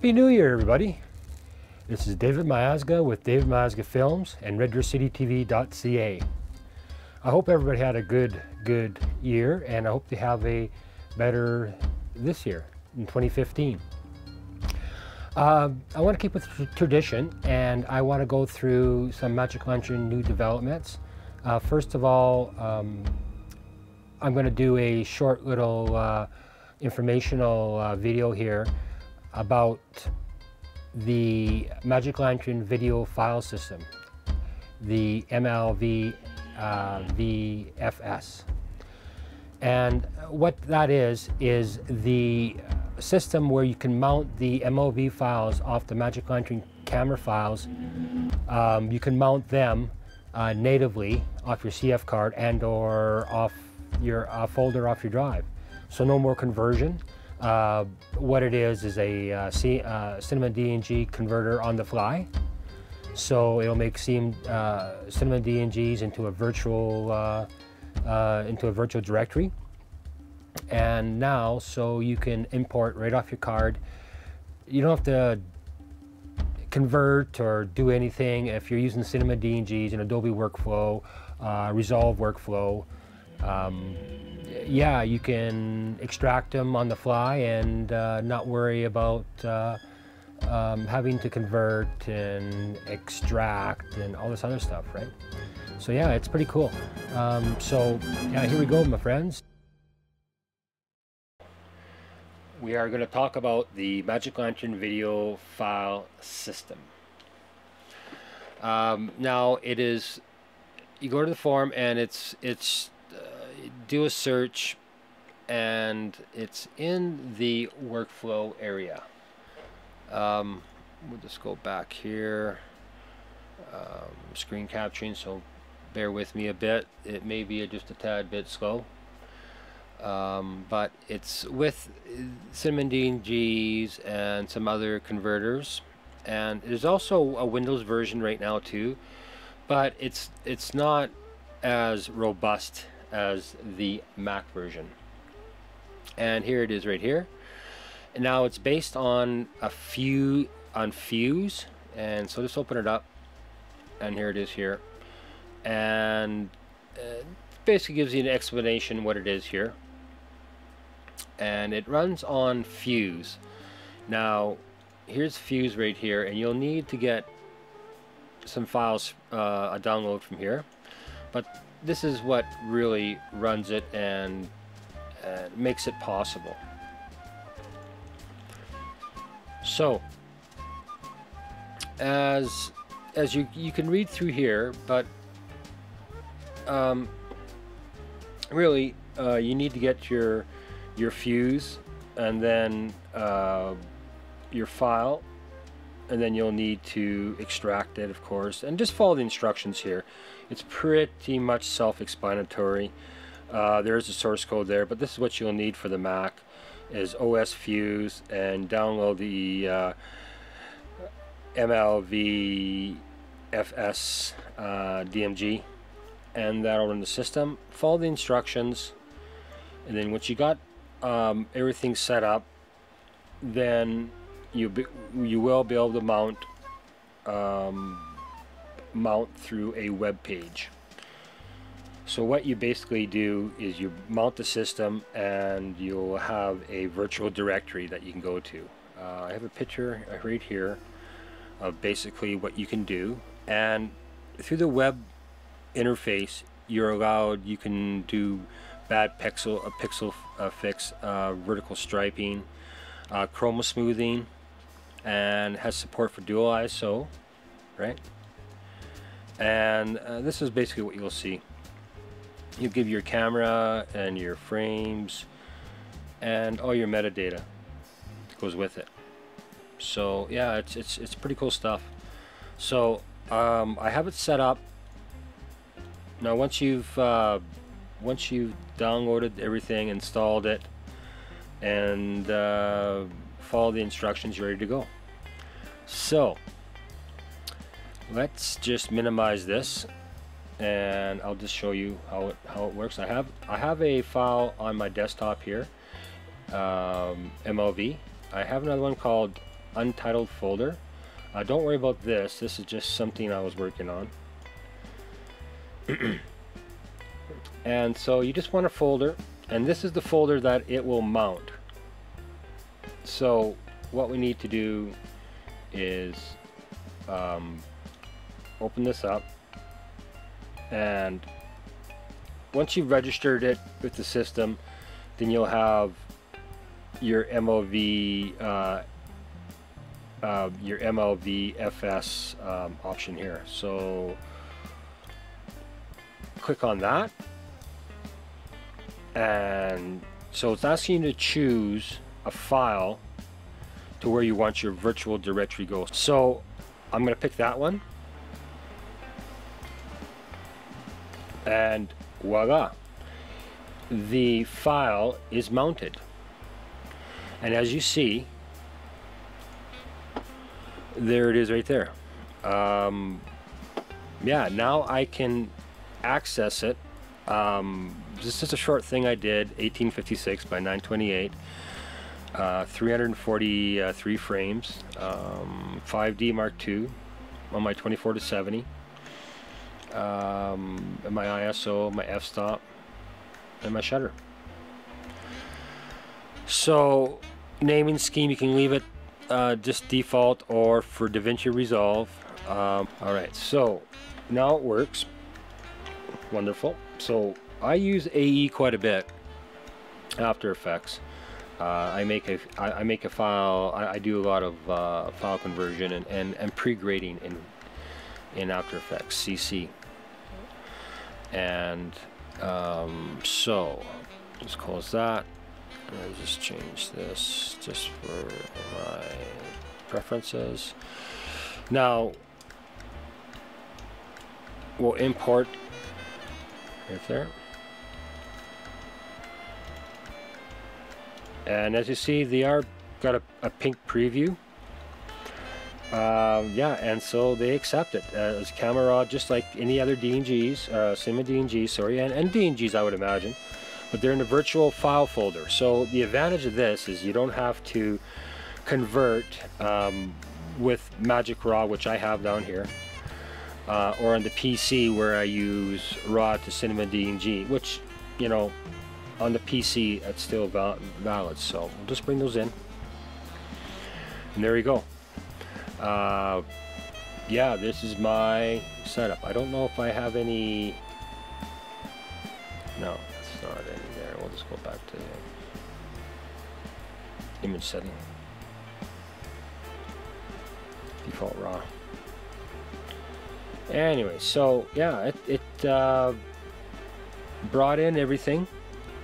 Happy New Year, everybody. This is David Miazga with David Miazga Films and RedDeerCityTV.ca. I hope everybody had a good year, and I hope they have a better this year in 2015. I want to keep with tradition, and I want to go through some Magic Lantern new developments. First of all, I'm going to do a short little informational video here about the Magic Lantern video file system, the MLVFS. And what that is the system where you can mount the MLV files off the Magic Lantern camera files. You can mount them natively off your CF card and or off your folder off your drive. So no more conversion. What it is a Cinema DNG converter on the fly. So it'll make Cinema DNGs into a virtual directory. And now, so you can import right off your card. You don't have to convert or do anything if you're using Cinema DNGs in Adobe workflow, Resolve workflow. Yeah, you can extract them on the fly and not worry about having to convert and extract and all this other stuff, right? So yeah, it's pretty cool. So yeah, here we go, my friends. We are going to talk about the Magic Lantern video file system. Now it is, you go to the forum and it's do a search, and it's in the workflow area. We'll just go back here. Screen capturing, so bear with me a bit. It may be just a tad bit slow, but it's with Cinema DNGs and some other converters, and there's also a Windows version right now too, but it's not as robust as the Mac version. And here it is right here. And now it's based on Fuse, and so just open it up, and here it is here, and basically gives you an explanation what it is here. And it runs on Fuse. Now here's Fuse right here, and you'll need to get some files a download from here, but this is what really runs it and makes it possible. So as you can read through here, but really you need to get your Fuse and then your file, and then you'll need to extract it, of course, and just follow the instructions here. It's pretty much self-explanatory. There is a source code there, but this is what you'll need for the Mac is OS Fuse, and download the MLVFS DMG, and that'll run the system. Follow the instructions, and then once you got everything set up, then you will be able to mount through a web page. So what you basically do is you mount the system, and you'll have a virtual directory that you can go to. I have a picture right here of basically what you can do, and through the web interface you're allowed, you can do bad pixel fix, vertical striping, chroma smoothing, and has support for dual ISO, right? And this is basically what you'll see. You give your camera and your frames and all your metadata that goes with it. So yeah, it's pretty cool stuff. So I have it set up. Now once you've downloaded everything, installed it, and follow the instructions, you're ready to go. So let's just minimize this, and I'll just show you how it works. I have a file on my desktop here, MLV. I have another one called untitled folder. Don't worry about this. This is just something I was working on. And so you just want a folder, and this is the folder that it will mount. So what we need to do is open this up, and once you've registered it with the system, then you'll have your MLVFS option here. So click on that, and so it's asking you to choose a file to where you want your virtual directory goes. So I'm going to pick that one, and voila, the file is mounted. And as you see, there it is right there. Yeah, now I can access it. This is a short thing I did, 1856 by 928, 343 frames, 5D Mark II on my 24-70, and my ISO, my f-stop, and my shutter. So naming scheme, you can leave it just default or for DaVinci Resolve. Alright, so now it works. Wonderful. So I use AE quite a bit, After Effects. I make a file. I do a lot of file conversion and pre-grading in After Effects CC. And so just close that, and I'll just change this just for my preferences. Now we'll import right there, and as you see, they are got a pink preview. Yeah, and so they accept it as camera raw, just like any other DNGs, Cinema DNGs, sorry, and DNGs, I would imagine, but they're in the virtual file folder. So the advantage of this is you don't have to convert with Magic Raw, which I have down here, or on the PC where I use RAW to Cinema DNG, which, you know, on the PC it's still valid. So we'll just bring those in, and there you go. Yeah, this is my setup. I don't know if I have any. No, it's not any there. We'll just go back to the image setting, default RAW. Anyway, so yeah, it brought in everything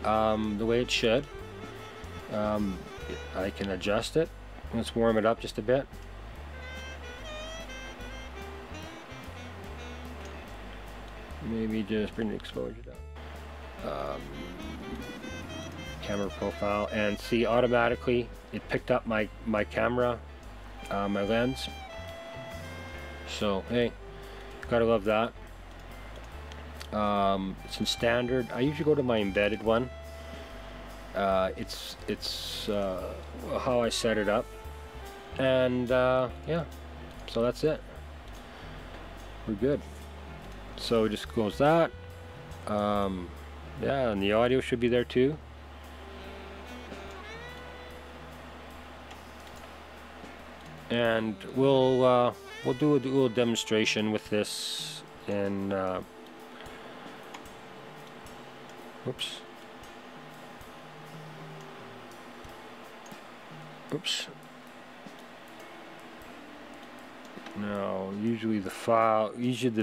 the way it should. I can adjust it. Let's warm it up just a bit. Maybe just bring the exposure down. Camera profile, and see, automatically it picked up my camera, my lens. So hey, gotta love that. It's in standard. I usually go to my embedded one. It's how I set it up, and yeah, so that's it. We're good. So just close that. Yeah, and the audio should be there too. And we'll do a little demonstration with this in oops. Now, usually the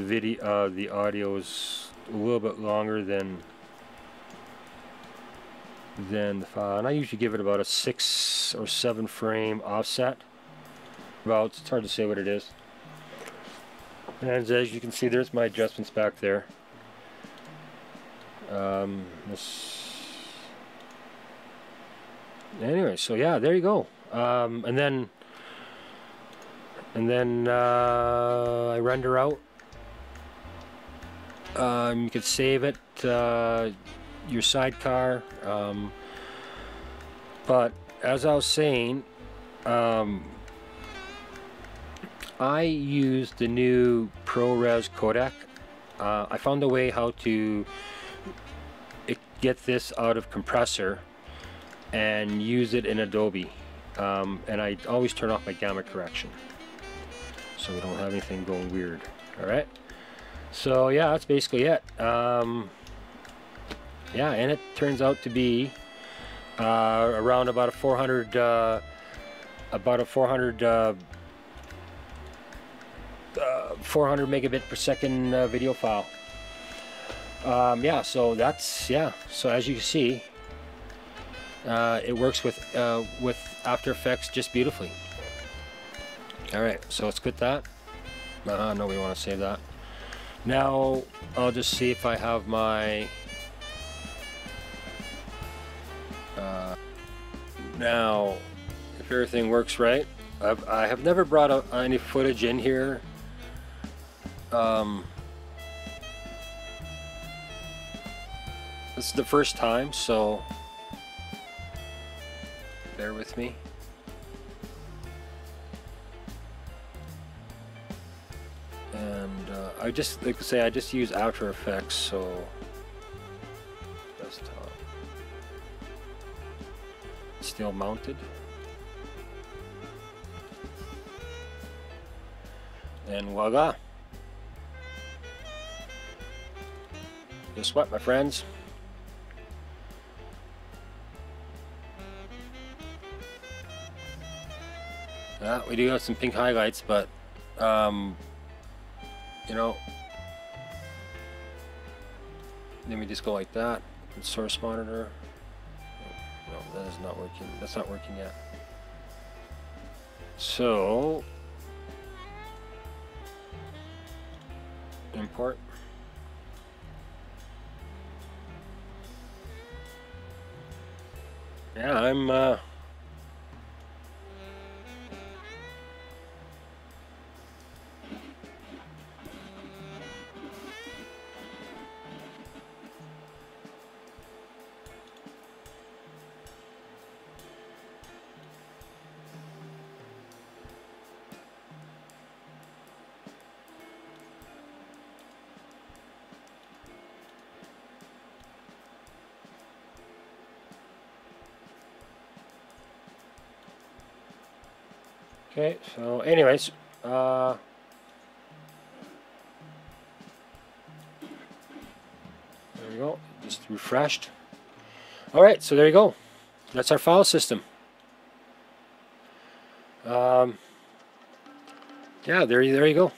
video, the audio is a little bit longer than the file, and I usually give it about a 6 or 7 frame offset. Well, it's hard to say what it is. And as you can see, there's my adjustments back there. Anyway, so yeah, there you go. And then I render out. You could save it, your sidecar. But as I was saying, I use the new ProRes codec. I found a way how to get this out of compressor and use it in Adobe. And I always turn off my gamma correction so we don't have anything going weird. Alright, so yeah, that's basically it. Yeah, and it turns out to be around about a 400 400 megabit per second video file. Yeah, so that's, yeah, so as you can see, it works with After Effects just beautifully. Alright, so let's quit that. No, we want to save that. Now I'll just see if I have my now if everything works right. I have never brought any footage in here. This is the first time, so bear with me. And I just, like I say, I just use After Effects, so desktop. Still mounted. And voila. Guess what, my friends? We do have some pink highlights, but you know, let me just go like that. Source monitor. No, that is not working. That's not working yet. So import. Yeah, I'm okay, so anyways, there we go, just refreshed. Alright, so there you go. That's our file system. Yeah, there you go.